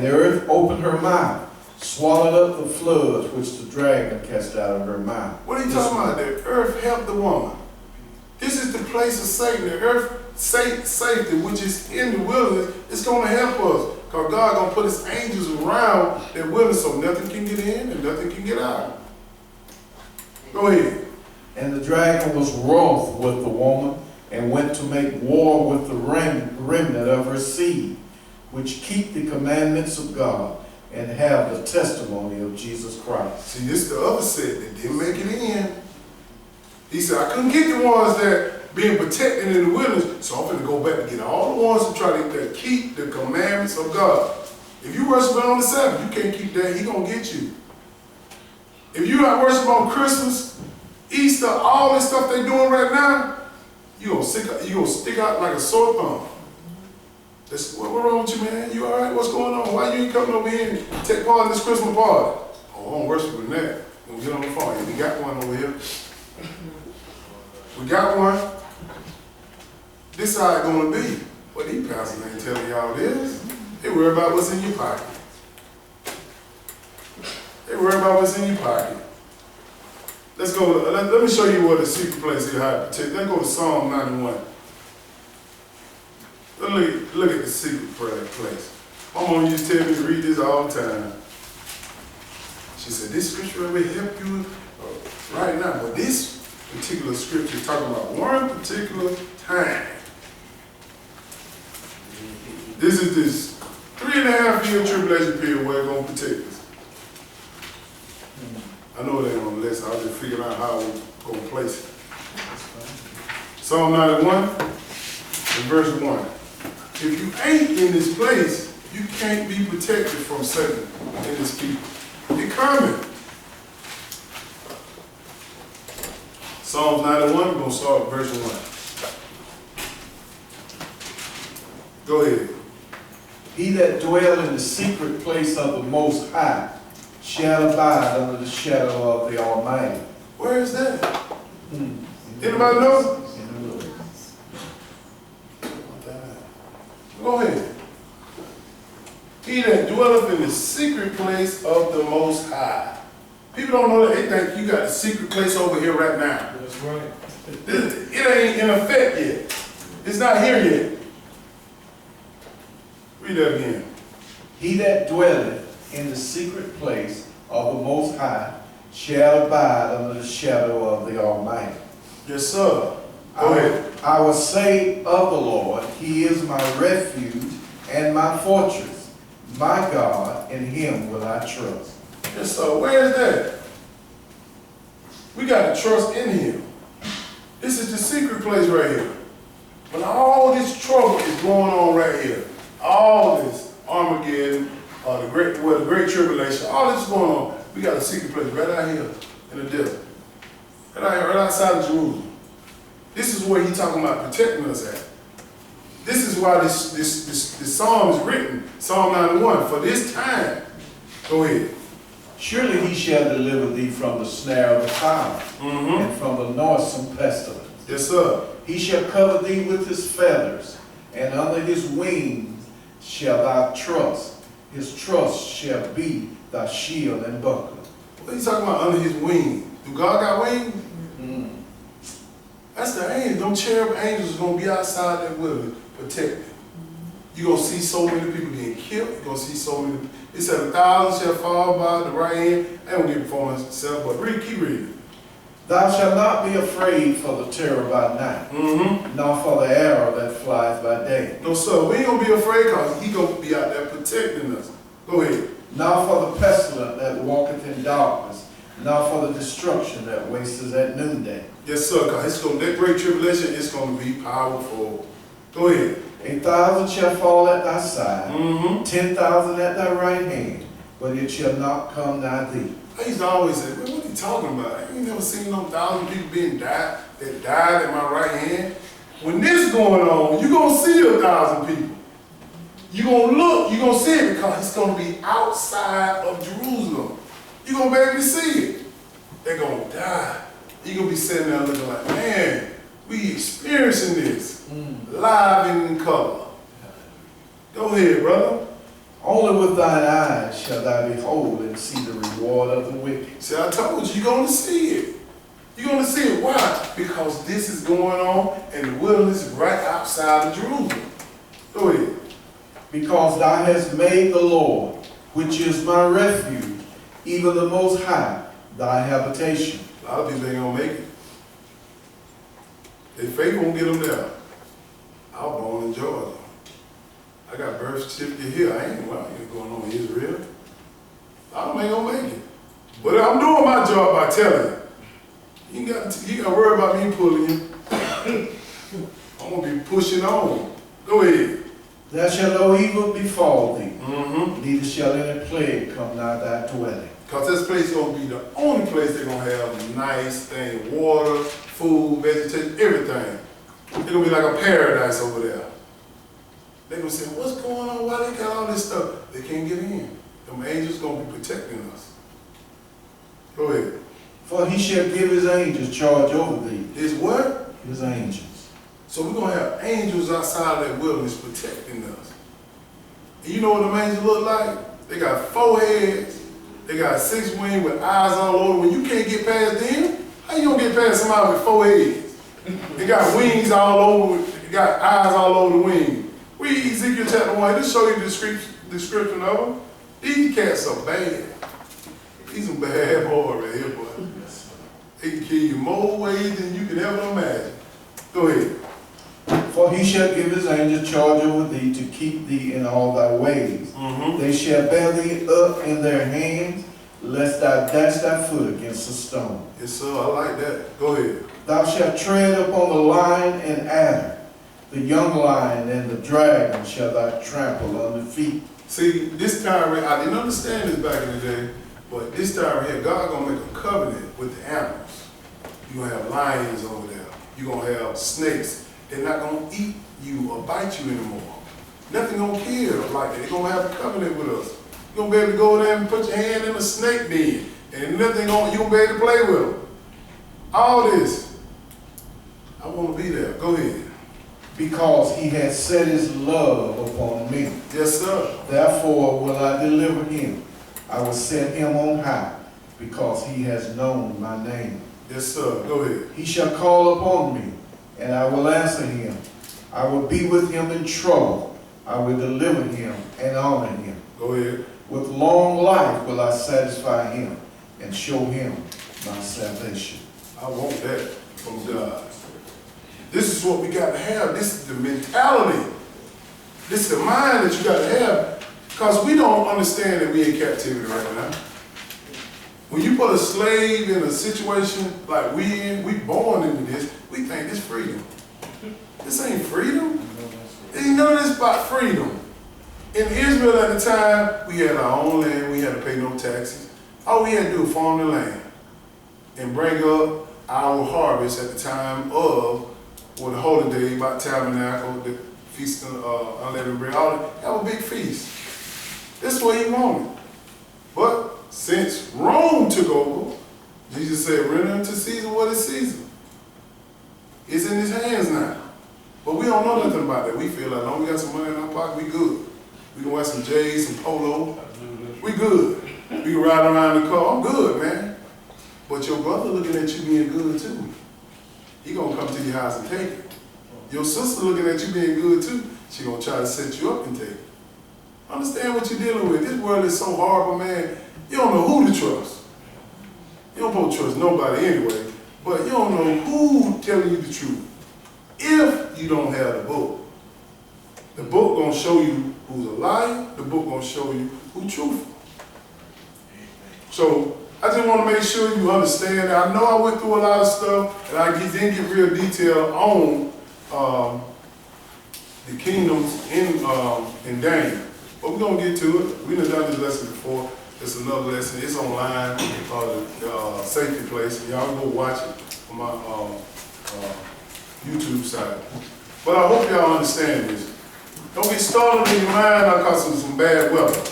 The earth opened her mouth, swallowed up the floods which the dragon cast out of her mouth. What are you talking about? The earth helped the woman. This is the place of Satan. The earth safety, which is in the wilderness, it's going to help us. Because God going to put his angels around that wilderness so nothing can get in and nothing can get out. Go ahead. And the dragon was wroth with the woman, and went to make war with the remnant of her seed, which keep the commandments of God, and have the testimony of Jesus Christ. See, this is the other set that didn't make it in. He said, I couldn't get the ones that being protected in the wilderness, so I'm going to go back and get all the ones who try to keep the commandments of God. If you worship on the Sabbath, you can't keep that, he going to get you. If you not worship on Christmas, Easter, all this stuff they doing right now, you're going to stick out like a sore thumb. What's wrong with you, man? You all right? What's going on? Why you ain't coming over here and take part in this Christmas party? Oh, I don't worship in that. We'll get on the phone. Yeah, we got one over here. We got one. This how it's going to be. But these pastors ain't telling y'all this. They worry about what's in your pocket. They worry about what's in your pocket. Let's go. Let me show you what the secret place is. How to protect. Let's go to Psalm 91. Look at the secret place. My mom used to tell me to read this all the time. She said, this scripture will help you right now. But this particular scripture is talking about one particular time. This is this 3.5-year tribulation period where it's going to protect us. I know it ain't on the list. I was just figuring out how we're going to place it. Psalm 91 and verse 1. If you ain't in this place, you can't be protected from Satan and his people. They're coming. Psalms 91, we're going to start with verse 1. Go ahead. He that dwell in the secret place of the Most High shall abide under the shadow of the Almighty. Where is that? Anybody know? Go ahead. He that dwelleth in the secret place of the Most High. People don't know that. They think you got the secret place over here right now. That's right. It ain't in effect yet. It's not here yet. Read that again. He that dwelleth in the secret place of the Most High shall abide under the shadow of the Almighty. Yes, sir. Go ahead. I will say of the Lord, he is my refuge and my fortress, my God, in him will I trust. Yes, sir. Where is that? We got to trust in him. This is the secret place right here. But all this trouble is going on right here. All this Armageddon, the great tribulation, all this is going on. We got a secret place right out here in the desert. Right out here, right outside of Jerusalem. This is where he's talking about protecting us at. This is why this psalm is written, Psalm 91, for this time. Go ahead. Surely he shall deliver thee from the snare of the fowler, and from the noisome pestilence. Yes, sir. He shall cover thee with his feathers, and under his wings shall thou trust. His trust shall be thy shield and buckler. What are you talking about under his wing? Do God got wings? That's the angel. Them cherub angels are going to be outside that wilderness protecting. You're going to see so many people getting killed. You're going to see so many. It said 1,000 shall fall by the right hand. I don't get before myself, but keep reading. Thou shalt not be afraid for the terror by night, nor for the arrow that flies by day. No, sir. We ain't going to be afraid because he's going to be out there protecting us. Go ahead. Nor for the pestilence that walketh in darkness, nor for the destruction that wasteth at noonday. Yes, sir, because that great tribulation is going to be powerful. Go ahead. 1,000 shall fall at thy side, 10,000 at thy right hand, but it shall not come nigh thee. I used to always say, what are you talking about? I ain't never seen no 1,000 people that died at my right hand. When this is going on, you're going to see 1,000 people. You're going to look, you're going to see it because it's going to be outside of Jerusalem. You're going to be able to see it. They're going to die. You're going to be sitting there looking like, man, we experiencing this live and in color. Go ahead, brother. Only with thine eyes shall thou behold and see the reward of the wicked. See, I told you, you're going to see it. You're going to see it. Why? Because this is going on and the wilderness is right outside of Jerusalem. Go ahead. Because thou hast made the Lord, which is my refuge, even the Most High, thy habitation. A lot of people ain't going to make it. Their faith won't get them there. I was born in Georgia. I got birth certificate here. I ain't going on in Israel. I ain't gonna make it. But I'm doing my job by telling you. You got to worry about me pulling you. I'm gonna be pushing on. Go ahead. There shall no evil befall thee, Mm-hmm. neither shall any plague come nigh thy dwelling. Because this place is gonna be the only place they're gonna have nice things, water, food, vegetation, everything. It's gonna be like a paradise over there. They're gonna say, what's going on? Why they got all this stuff? They can't get in. Them angels gonna be protecting us. Go ahead. For he shall give his angels charge over thee. His what? His angels. So we're gonna have angels outside of that wilderness protecting us. And you know what them angels look like? They got 4 heads. They got 6 wings with eyes all over. When you can't get past them, how you gonna get past somebody with 4 heads? They got wings all over. They got eyes all over the wings. Read Ezekiel chapter 1. This show you the description of them. These cats are bad. These are bad boys right here, boy. They can kill you more ways than you can ever imagine. Go ahead. For he shall give his angels charge over thee to keep thee in all thy ways. Mm-hmm. They shall bear thee up in their hands, lest thou dash thy foot against a stone. Yes, sir. I like that. Go ahead. Thou shalt tread upon the lion and adder, the young lion and the dragon shall thou trample under feet. See, this time, I didn't understand this back in the day, but this time right here, God gonna make a covenant with the animals. You're gonna have lions over there. You're gonna have snakes. They're not gonna eat you or bite you anymore. Nothing gonna kill like that. They're gonna have a covenant with us. You're gonna be able to go there and put your hand in a snake den, and nothing gonna, you're gonna be able to play with them. All this. I wanna be there. Go ahead. Because he has set his love upon me. Yes, sir. Therefore will I deliver him. I will set him on high, because he has known my name. Yes, sir. Go ahead. He shall call upon me, and I will answer him. I will be with him in trouble. I will deliver him and honor him. Go ahead. With long life will I satisfy him and show him my salvation. I want that from God. This is what we got to have. This is the mentality. This is the mind that you got to have. Because we don't understand that we in captivity right now. When you put a slave in a situation like we in, we born into this, we think this freedom. This ain't freedom. Ain't none of this about freedom. In Israel at the time, we had our own land. We had to pay no taxes. All we had to do was farm the land and bring up our harvest at the time of the holy day, about tabernacle, the feast of unleavened bread, all that. Have a big feast. This is what he wanted. But since Rome took over, Jesus said, render unto Caesar what is Caesar. It's in his hands now. But we don't know nothing about that. We feel like, long we got some money in our pocket, we good. We can wear some J's, some polo. We good. We can ride around the car. I'm good, man. But your brother looking at you being good too. He gonna come to your house and take it. Your sister looking at you being good too. She gonna try to set you up and take it. Understand what you're dealing with. This world is so horrible, man. You don't know who to trust. You don't supposed to trust nobody anyway. But you don't know who telling you the truth. If you don't have the book. The book gonna show you who's a liar. The book gonna show you who's truthful. So I just want to make sure you understand that. I know I went through a lot of stuff, and I didn't get real detail on the kingdoms in Daniel. But we're going to get to it. We've done this lesson before. It's another lesson. It's online, the safety place. Y'all go watch it on my YouTube site. But I hope y'all understand this. Don't get startled in your mind because of some bad weather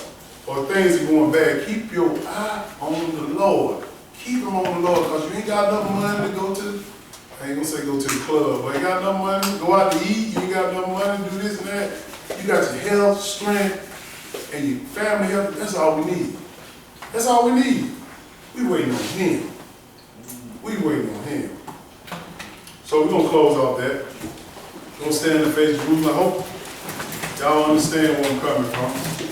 or things are going bad. Keep your eye on the Lord. Keep them on the Lord, because you ain't got enough money to go to, I ain't gonna say go to the club, but you ain't got enough money to go out to eat, you ain't got enough money to do this and that. You got your health, strength. and your family healthy, that's all we need. That's all we need. We waiting on him. We waiting on him. So we're gonna close off that. We're gonna stand in the face of Jerusalem. I hope y'all understand where I'm coming from.